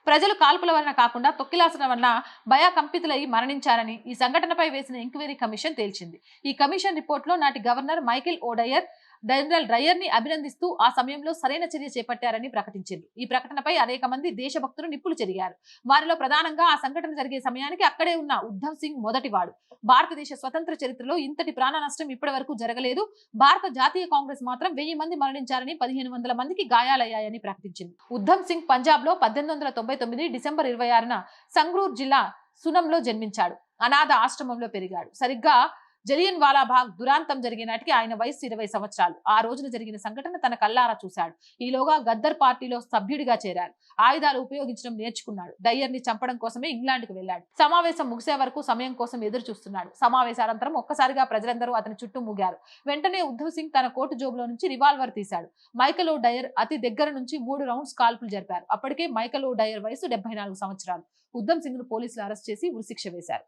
ప్రజలు కాల్పుల వలన కాకుండా తొక్కిలాసన వలన భయకంపితులై మరణించారని ఈ సంఘటనపై వేసిన ఎంక్వైరీ కమిషన్ తేల్చింది. ఈ కమిషన్ రిపోర్టులో నాటి గవర్నర్ మైకేల్ ఓడయర్ జనరల్ డ్రైయర్ ని అభినందిస్తూ ఆ సమయంలో సరైన చర్య చేపట్టారని ప్రకటించారు. ఈ ప్రకటనపై అనేక మంది దేశభక్తులు నిప్పులు చెరిగారు. వారిలో ప్రధానంగా ఆ సంఘటన జరిగే సమయానికి అక్కడే ఉన్న ఉద్ధవ్ సింగ్ మొదటివాడు. భారతదేశ స్వతంత్ర చరిత్రలో ఇంతటి ప్రాణ నష్టం ఇప్పటి వరకు జరగలేదు. భారత జాతీయ కాంగ్రెస్ మాత్రం 1000 మంది మరణించారని 1500 మందికి గాయాలయ్యాయని ప్రకటించింది. ఉద్ధవ్ సింగ్ పంజాబ్ లో 1899 డిసెంబర్ 26న సంగ్రూర్ జిల్లా సునంలో జన్మించాడు. అనాథ ఆశ్రమంలో పెరిగాడు. సరిగ్గా జలియన్ వాలాబాగ్ దురాంతం జరిగే నాటికి ఆయన వయసు 20 సంవత్సరాలు. ఆ రోజున జరిగిన సంఘటన తన కల్లారా చూశాడు. ఈలోగా గద్దర్ పార్టీలో సభ్యుడిగా చేరారు. ఆయుధాలు ఉపయోగించడం నేర్చుకున్నాడు. డయ్యర్ ని చంపడం కోసమే ఇంగ్లాండ్ కు వెళ్లాడు. సమావేశం ముగిసే వరకు సమయం కోసం ఎదురు చూస్తున్నాడు. సమావేశానంతరం ఒక్కసారిగా ప్రజలందరూ అతని చుట్టూ మూగారు. వెంటనే ఉద్ధవ్ సింగ్ తన కోటు జోబులో నుంచి రివాల్వర్ తీశాడు. మైకేల్ ఓ డయర్ అతి దగ్గర నుంచి 3 రౌండ్స్ కాల్పులు జరిపారు. అప్పటికే మైకేల్ ఓ డయర్ వయసు 74 సంవత్సరాలు. ఉద్ధవ్ సింగ్ ను పోలీసులు అరెస్ట్ చేసి ఉరిశిక్ష వేశారు.